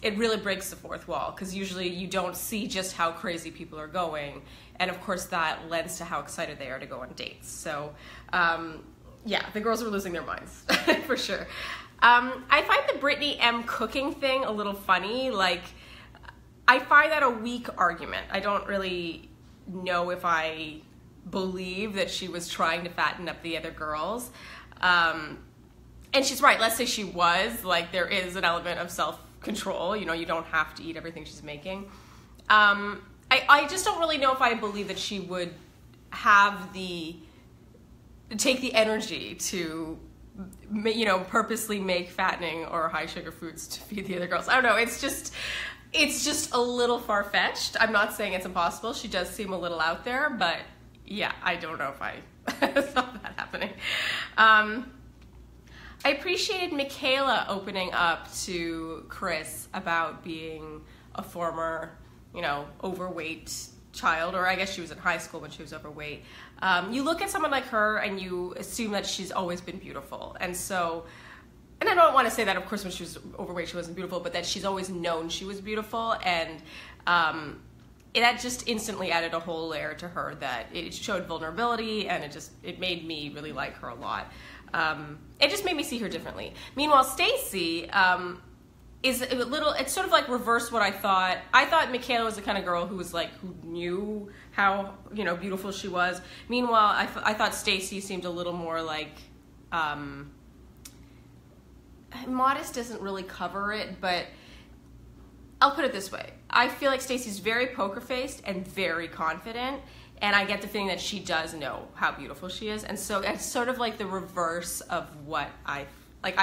it really breaks the fourth wall, because usually you don't see just how crazy people are going, and of course that lends to how excited they are to go on dates. So yeah, the girls were losing their minds for sure. I find the Brittany M cooking thing a little funny. Like, I find that a weak argument. I don't really know if I believe that she was trying to fatten up the other girls. And she's right, let's say she was, like, there is an element of self-control, you know, you don't have to eat everything she's making. I just don't really know if I believe that she would have take the energy to, you know, purposely make fattening or high sugar foods to feed the other girls. I don't know, it's just a little far-fetched. I'm not saying it's impossible, she does seem a little out there, but yeah, I don't know if I saw that happening. I appreciated Michaela opening up to Chris about being a former, you know, overweight child, or I guess she was in high school when she was overweight. You look at someone like her and you assume that she's always been beautiful. And so, and I don't want to say that, of course, when she was overweight she wasn't beautiful, but that she's always known she was beautiful. And that just instantly added a whole layer to her, that it showed vulnerability, and it made me really like her a lot. It just made me see her differently. Meanwhile, Stacy is a little, it's sort of like reversed what I thought. I thought Michaela was the kind of girl who was like, who knew how, you know, beautiful she was. Meanwhile, I thought Stacy seemed a little more like, modest doesn't really cover it, but I'll put it this way. I feel like Stacy's very poker-faced and very confident, and I get the feeling that she does know how beautiful she is, and so it's sort of like the reverse of what I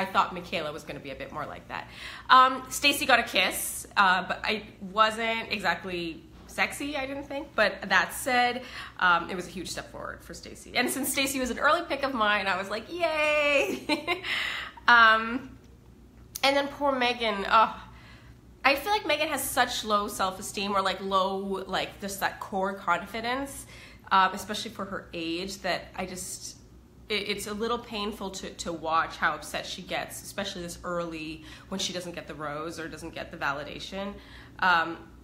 thought Michaela was going to be a bit more like that. Stacy got a kiss, but I wasn't exactly sexy, I didn't think, but that said, it was a huge step forward for Stacy. And since Stacy was an early pick of mine, I was like, yay! And then poor Megan, I feel like Megan has such low self-esteem, or like low, like just that core confidence, especially for her age, that it's a little painful to watch how upset she gets, especially this early when she doesn't get the rose or doesn't get the validation.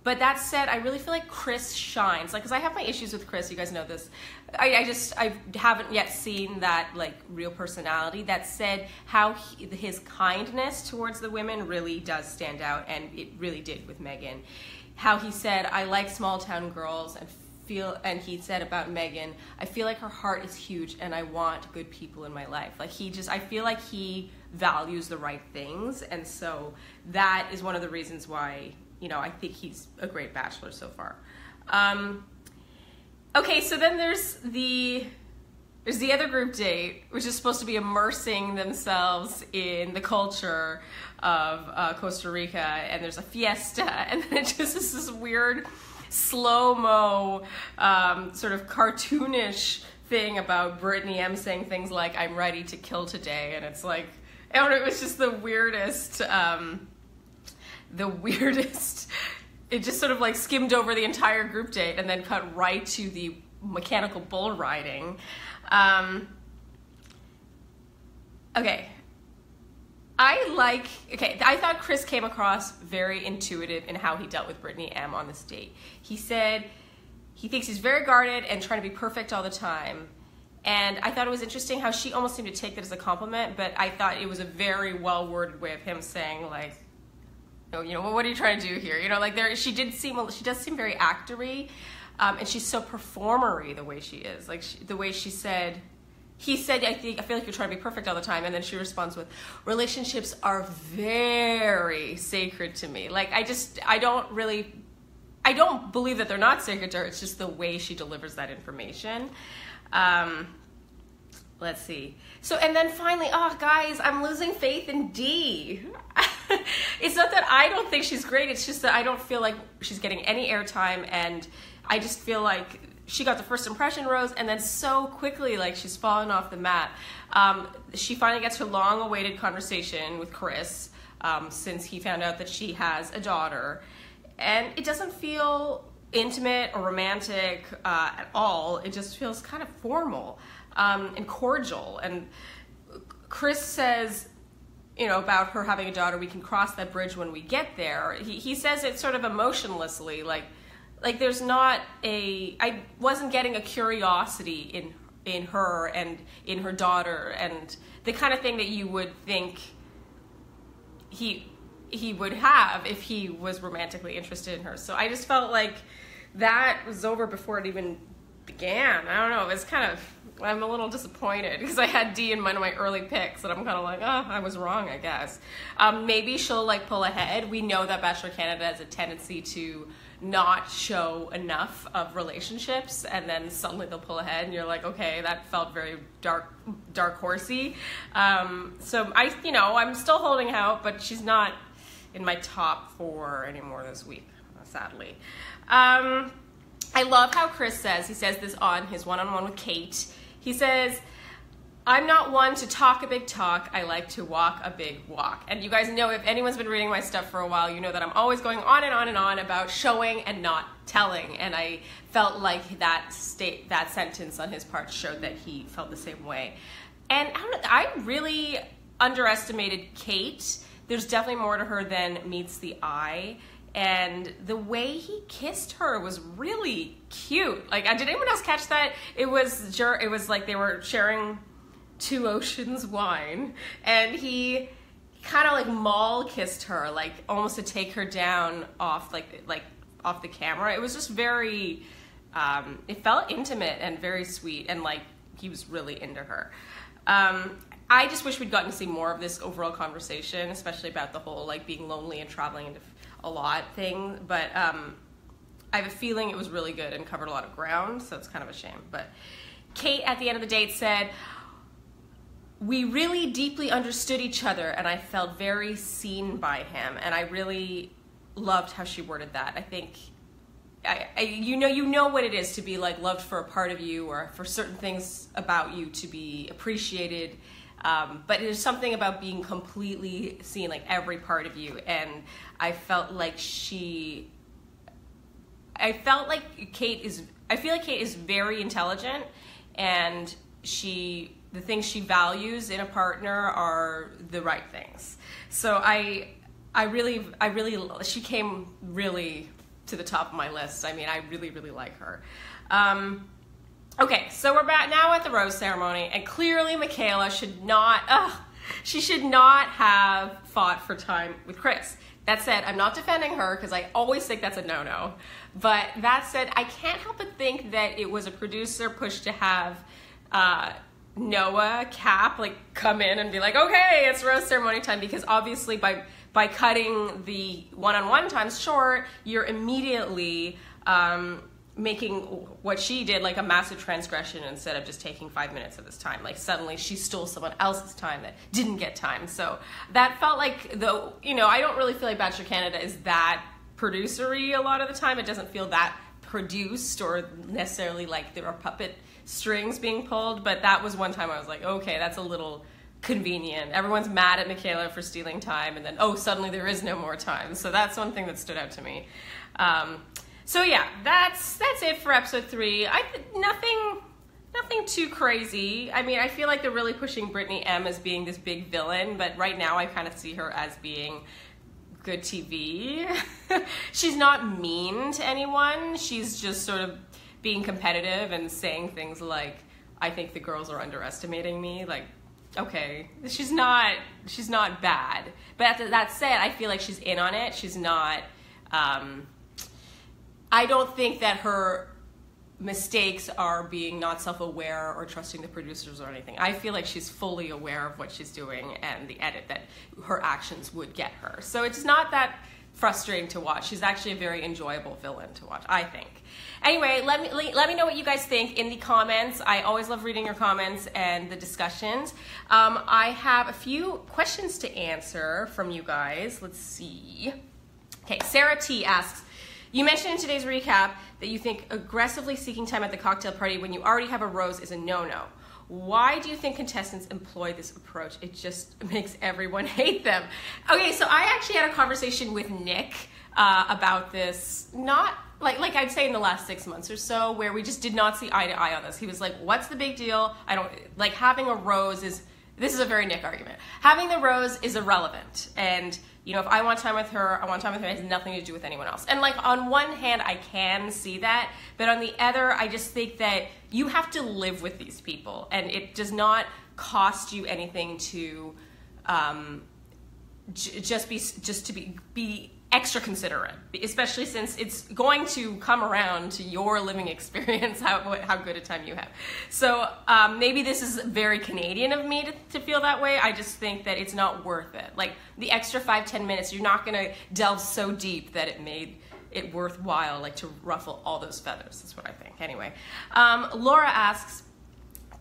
But that said, I really feel like Chris shines. Like, because I have my issues with Chris, you guys know this. I haven't yet seen that, like, real personality. That said, how his kindness towards the women really does stand out, and it really did with Megan. How he said, I like small town girls, and he said about Megan, I feel like her heart is huge and I want good people in my life. Like, I feel like he values the right things, and so that is one of the reasons why, you know, I think he's a great bachelor so far. Okay, so then there's the other group date, which is supposed to be immersing themselves in the culture of Costa Rica, and there's a fiesta, and then it just is this weird slow-mo sort of cartoonish thing about Brittany M saying things like, I'm ready to kill today, and it's like, I don't know, it was just the weirdest, it just sort of like skimmed over the entire group date and then cut right to the mechanical bull riding. Okay. I thought Chris came across very intuitive in how he dealt with Brittany M on this date. He said he thinks he's very guarded and trying to be perfect all the time. And I thought it was interesting how she almost seemed to take that as a compliment, but I thought it was a very well-worded way of him saying, like, you know, what are you trying to do here? You know, like, she does seem very actory, and she's so performery the way she is. Like, the way he said, I feel like you're trying to be perfect all the time, and then she responds with, relationships are very sacred to me. Like, I don't believe that they're not sacred to her, it's just the way she delivers that information. Let's see. So, and then finally, oh guys, I'm losing faith in Dee. It's not that I don't think she's great, it's just that I don't feel like she's getting any airtime, and I just feel like she got the first impression rose, and then so quickly, like, she's fallen off the map. She finally gets her long-awaited conversation with Chris, since he found out that she has a daughter, and it doesn't feel intimate or romantic at all. It just feels kind of formal and cordial. And Chris says, about her having a daughter, we can cross that bridge when we get there. He says it sort of emotionlessly, like there's not I wasn't getting a curiosity in her and in her daughter, and the kind of thing that you would think he would have if he was romantically interested in her. So I just felt like that was over before it even began. I don't know, it was kind of, I'm a little disappointed because I had D in one of my early picks and I'm kind of like, oh, I was wrong, I guess. Maybe she'll like pull ahead. We know that Bachelor Canada has a tendency to not show enough of relationships, and then suddenly they'll pull ahead and you're like, okay, that felt very dark horsey. So I'm still holding out, but she's not in my top 4 anymore this week, sadly. I love how Chris says, he says this on his one-on-one with Kate. He says, I'm not one to talk a big talk, I like to walk a big walk. And you guys know, if anyone's been reading my stuff for a while, you know that I'm always going on and on and on about showing and not telling. And I felt like that sentence on his part showed that he felt the same way. And I really underestimated Kate. There's definitely more to her than meets the eye. And the way he kissed her was really cute. Like, did anyone else catch that? It was like they were sharing 2 Oceans wine, and he kind of like mall kissed her, like almost to take her down off like off the camera. It was just very, it felt intimate and very sweet, and like he was really into her. I just wish we'd gotten to see more of this overall conversation, especially about the whole like being lonely and traveling into a lot thing, but I have a feeling it was really good and covered a lot of ground, so it's kind of a shame. But Kate at the end of the date said, we really deeply understood each other and I felt very seen by him, and I really loved how she worded that. I think you know what it is to be like loved for a part of you or for certain things about you to be appreciated. But there's something about being completely seen, like every part of you, and I felt like I feel like Kate is very intelligent, and the things she values in a partner are the right things. So she came really to the top of my list. I mean, I really, really like her. Okay, so we're back now at the rose ceremony, and clearly Michaela should not have fought for time with Chris. That said, I'm not defending her because I always think that's a no-no. But that said, I can't help but think that it was a producer push to have Noah Cap like come in and be like, okay, it's rose ceremony time, because obviously by cutting the one-on-one times short, you're immediately making what she did like a massive transgression instead of just taking 5 minutes of his time. Like suddenly she stole someone else's time that didn't get time. So that felt like, though, I don't really feel like Bachelor Canada is that producery a lot of the time. It doesn't feel that produced or necessarily like there are puppet strings being pulled, but that was one time I was like, okay, that's a little convenient. Everyone's mad at Michaela for stealing time, and then suddenly there is no more time. So that's one thing that stood out to me. So yeah, that's it for episode 3. Nothing too crazy. I mean, I feel like they're really pushing Brittany M as being this big villain, but right now I kind of see her as being good TV. She's not mean to anyone. She's just sort of being competitive and saying things like, I think the girls are underestimating me. Like, okay, she's not bad. But that said, I feel like she's in on it. She's not, I don't think that her mistakes are being not self-aware or trusting the producers or anything. I feel like she's fully aware of what she's doing and the edit that her actions would get her. So it's not that frustrating to watch. She's actually a very enjoyable villain to watch, I think. Anyway, let me know what you guys think in the comments. I always love reading your comments and the discussions. I have a few questions to answer from you guys. Let's see. Okay, Sarah T asks, you mentioned in today's recap that you think aggressively seeking time at the cocktail party when you already have a rose is a no-no. Why do you think contestants employ this approach? It just makes everyone hate them. Okay, so I actually had a conversation with Nick about this, not like I'd say in the last 6 months or so, where we just did not see eye to eye on this. He was like, what's the big deal? I don't, like, having a rose is this is a very Nick argument. Having the rose is irrelevant. And, you know, if I want time with her, I want time with her. It has nothing to do with anyone else. And, like, on one hand, I can see that. But on the other, I just think that you have to live with these people. And it does not cost you anything to just to be extra considerate, especially since it's going to come around to your living experience, how good a time you have. So maybe this is very Canadian of me to feel that way. I just think that it's not worth it. Like, the extra 5-10 minutes, you're not going to delve so deep that it made it worthwhile, like, to ruffle all those feathers. That's what I think. Anyway, Laura asks,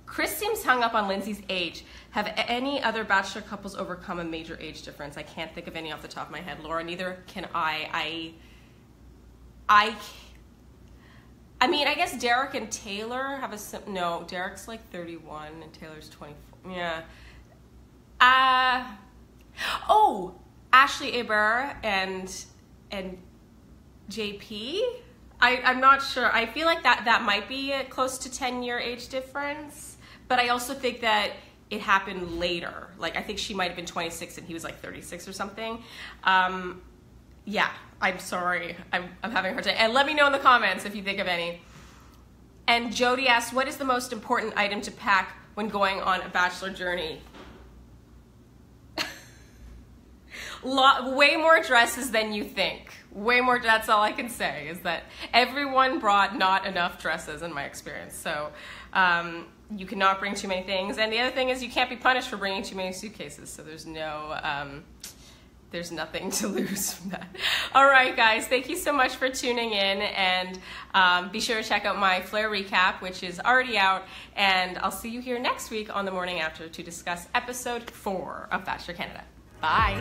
Chris seems hung up on Lindsay's age. Have any other Bachelor couples overcome a major age difference? I can't think of any off the top of my head. Laura, neither can I. I mean, I guess Derek and Taylor have no, Derek's like 31 and Taylor's 24. Yeah. Oh, Ashley Hebert and JP? I'm not sure. I feel like that might be a close to 10-year age difference. But I also think that it happened later. Like, I think she might have been 26 and he was like 36 or something. Yeah, I'm sorry. I'm having a hard time. And let me know in the comments if you think of any. And Jody asks, what is the most important item to pack when going on a Bachelor journey? Way more dresses than you think. Way more, that's all I can say, is that everyone brought not enough dresses in my experience. So you cannot bring too many things. And the other thing is you can't be punished for bringing too many suitcases. So there's nothing to lose from that. All right, guys, thank you so much for tuning in. And be sure to check out my Flair recap, which is already out. And I'll see you here next week on the morning after to discuss episode 4 of Bachelor Canada. Bye.